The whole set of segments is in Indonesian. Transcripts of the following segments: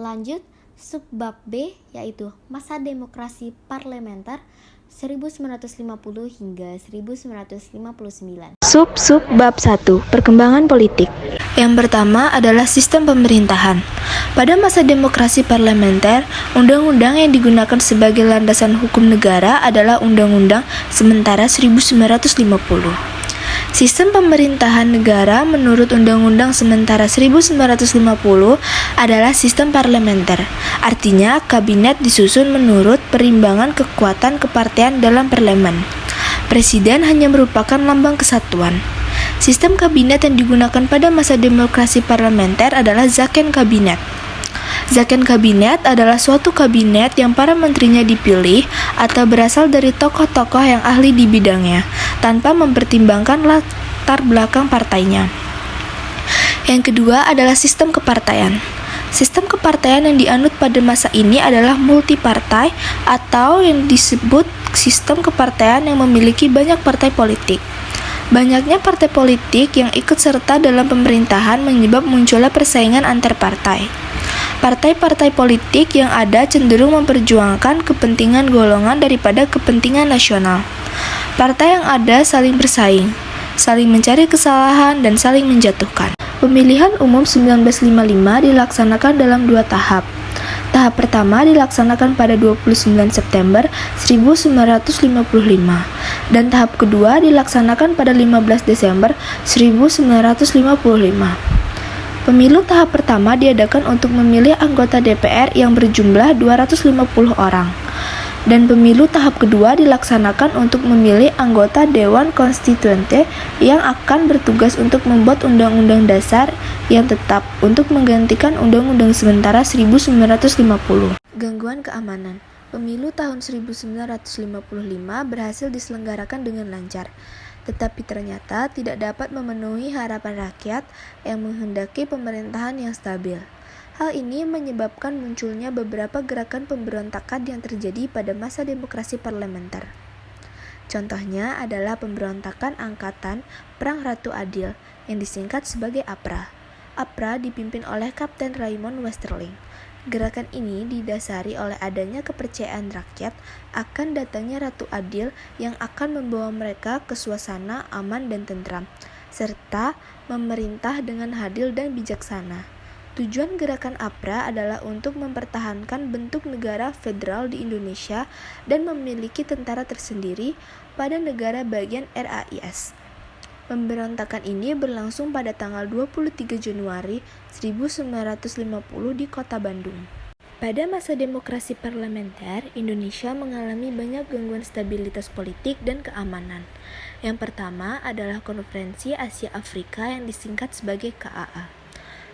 Lanjut, subbab B yaitu masa demokrasi parlementer 1950 hingga 1959. Sub bab 1, perkembangan politik. Yang pertama adalah sistem pemerintahan. Pada masa demokrasi parlementer, undang-undang yang digunakan sebagai landasan hukum negara adalah Undang-Undang Sementara 1950. Sistem pemerintahan negara menurut Undang-Undang Sementara 1950 adalah sistem parlementer. Artinya, kabinet disusun menurut perimbangan kekuatan kepartean dalam parlemen. Presiden hanya merupakan lambang kesatuan. Sistem kabinet yang digunakan pada masa demokrasi parlementer adalah Zaken Kabinet. Zaken Kabinet adalah suatu kabinet yang para menterinya dipilih atau berasal dari tokoh-tokoh yang ahli di bidangnya, tanpa mempertimbangkan latar belakang partainya. Yang kedua adalah sistem kepartaian. Sistem kepartaian yang dianut pada masa ini adalah multipartai atau yang disebut sistem kepartaian yang memiliki banyak partai politik. Banyaknya partai politik yang ikut serta dalam pemerintahan menyebab munculnya persaingan antar partai. Partai-partai politik yang ada cenderung memperjuangkan kepentingan golongan daripada kepentingan nasional. Partai yang ada saling bersaing, saling mencari kesalahan, dan saling menjatuhkan. Pemilihan umum 1955 dilaksanakan dalam 2 tahap. Tahap pertama dilaksanakan pada 29 September 1955 dan tahap kedua dilaksanakan pada 15 Desember 1955. Pemilu tahap pertama diadakan untuk memilih anggota DPR yang berjumlah 250 orang. Dan pemilu tahap kedua dilaksanakan untuk memilih anggota Dewan Konstituante yang akan bertugas untuk membuat undang-undang dasar yang tetap untuk menggantikan Undang-Undang Sementara 1950. Gangguan keamanan. Pemilu tahun 1955 berhasil diselenggarakan dengan lancar. Tetapi ternyata tidak dapat memenuhi harapan rakyat yang menghendaki pemerintahan yang stabil. Hal ini menyebabkan munculnya beberapa gerakan pemberontakan yang terjadi pada masa demokrasi parlementer. Contohnya adalah pemberontakan Angkatan Perang Ratu Adil yang disingkat sebagai APRA. APRA dipimpin oleh Kapten Raymond Westerling. Gerakan ini didasari oleh adanya kepercayaan rakyat akan datangnya Ratu Adil yang akan membawa mereka ke suasana aman dan tentram, serta memerintah dengan adil dan bijaksana. Tujuan gerakan APRA adalah untuk mempertahankan bentuk negara federal di Indonesia dan memiliki tentara tersendiri pada negara bagian RAIS. Pemberontakan ini berlangsung pada tanggal 23 Januari 1950 di Kota Bandung. Pada masa demokrasi parlementer, Indonesia mengalami banyak gangguan stabilitas politik dan keamanan. Yang pertama adalah Konferensi Asia Afrika yang disingkat sebagai KAA.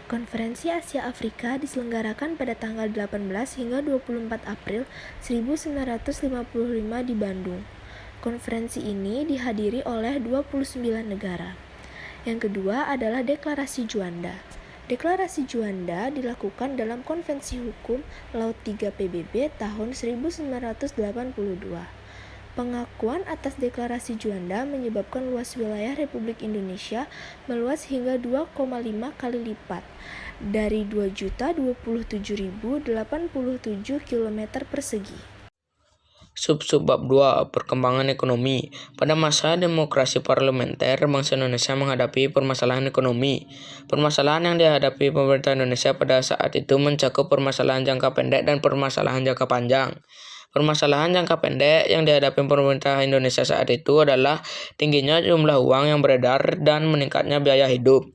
Konferensi Asia Afrika diselenggarakan pada tanggal 18 hingga 24 April 1955 di Bandung. Konferensi ini dihadiri oleh 29 negara. Yang kedua adalah Deklarasi Juanda. Deklarasi Juanda dilakukan dalam Konvensi Hukum Laut 3 PBB tahun 1982. Pengakuan atas Deklarasi Juanda menyebabkan luas wilayah Republik Indonesia meluas hingga 2,5 kali lipat, dari 2.027.087 km persegi. Subbab 2, perkembangan ekonomi. Pada masa demokrasi parlementer, bangsa Indonesia menghadapi permasalahan ekonomi. Permasalahan yang dihadapi pemerintah Indonesia pada saat itu mencakup permasalahan jangka pendek dan permasalahan jangka panjang. Permasalahan jangka pendek yang dihadapi pemerintah Indonesia saat itu adalah tingginya jumlah uang yang beredar dan meningkatnya biaya hidup.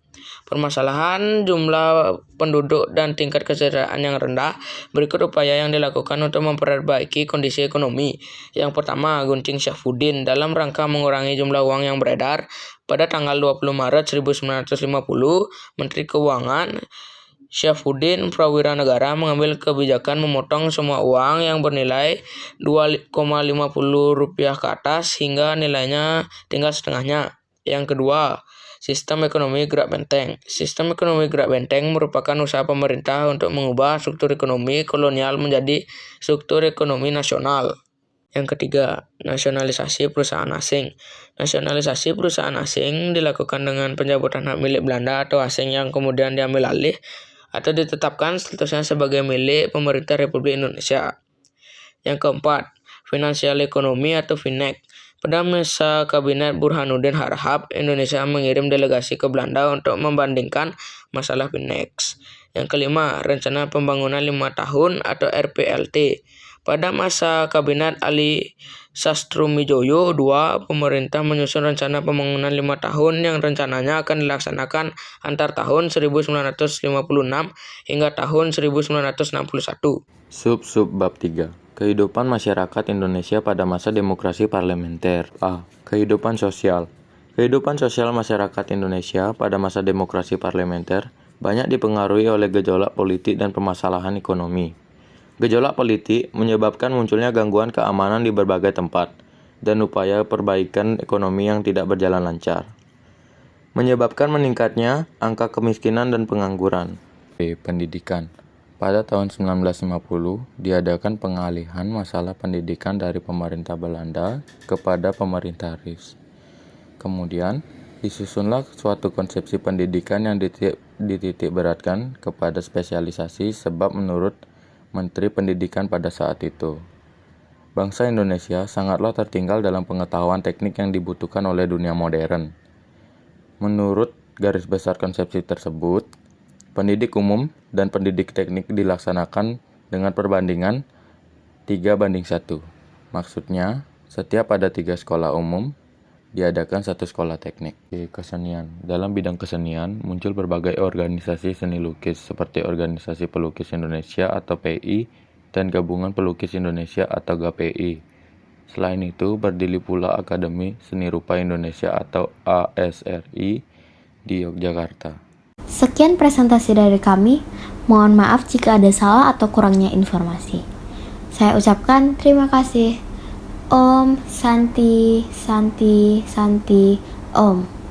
Permasalahan jumlah penduduk dan tingkat kesejahteraan yang rendah. Berikut upaya yang dilakukan untuk memperbaiki kondisi ekonomi. Yang pertama, Gunting Syafuddin dalam rangka mengurangi jumlah uang yang beredar. Pada tanggal 20 Maret 1950, Menteri Keuangan Syafuddin Prawira Negara mengambil kebijakan memotong semua uang yang bernilai Rp2,50 ke atas hingga nilainya tinggal setengahnya. Yang kedua, Sistem ekonomi gerak benteng. Sistem ekonomi gerak benteng merupakan usaha pemerintah untuk mengubah struktur ekonomi kolonial menjadi struktur ekonomi nasional. Yang ketiga, nasionalisasi perusahaan asing. Nasionalisasi perusahaan asing dilakukan dengan pencabutan hak milik Belanda atau asing yang kemudian diambil alih atau ditetapkan statusnya sebagai milik pemerintah Republik Indonesia. Yang keempat, Financial Economy atau FINEC. Pada masa Kabinet Burhanuddin Harahap, Indonesia mengirim delegasi ke Belanda untuk membandingkan masalah FINEC. Yang kelima, Rencana Pembangunan 5 Tahun atau RPLT. Pada masa Kabinet Ali Sastromijoyo II, pemerintah menyusun rencana pembangunan 5 tahun yang rencananya akan dilaksanakan antar tahun 1956 hingga tahun 1961. Bab 3. Kehidupan masyarakat Indonesia pada masa demokrasi parlementer. A. Kehidupan sosial. Kehidupan sosial masyarakat Indonesia pada masa demokrasi parlementer banyak dipengaruhi oleh gejolak politik dan permasalahan ekonomi. Gejolak politik menyebabkan munculnya gangguan keamanan di berbagai tempat dan upaya perbaikan ekonomi yang tidak berjalan lancar, menyebabkan meningkatnya angka kemiskinan dan pengangguran. B. Pendidikan. Pada tahun 1950, diadakan pengalihan masalah pendidikan dari pemerintah Belanda kepada pemerintah RIS. Kemudian, disusunlah suatu konsepsi pendidikan yang dititik beratkan kepada spesialisasi sebab menurut Menteri Pendidikan pada saat itu, bangsa Indonesia sangatlah tertinggal dalam pengetahuan teknik yang dibutuhkan oleh dunia modern. Menurut garis besar konsepsi tersebut, pendidik umum dan pendidik teknik dilaksanakan dengan perbandingan 3:1. Maksudnya, setiap ada 3 sekolah umum, diadakan 1 sekolah teknik. Kesenian. Dalam bidang kesenian, muncul berbagai organisasi seni lukis seperti Organisasi Pelukis Indonesia atau PI dan Gabungan Pelukis Indonesia atau GPI. Selain itu, berdiri pula Akademi Seni Rupa Indonesia atau ASRI di Yogyakarta. Sekian presentasi dari kami. Mohon maaf jika ada salah atau kurangnya informasi. Saya ucapkan terima kasih. Om Santi Santi Santi Om.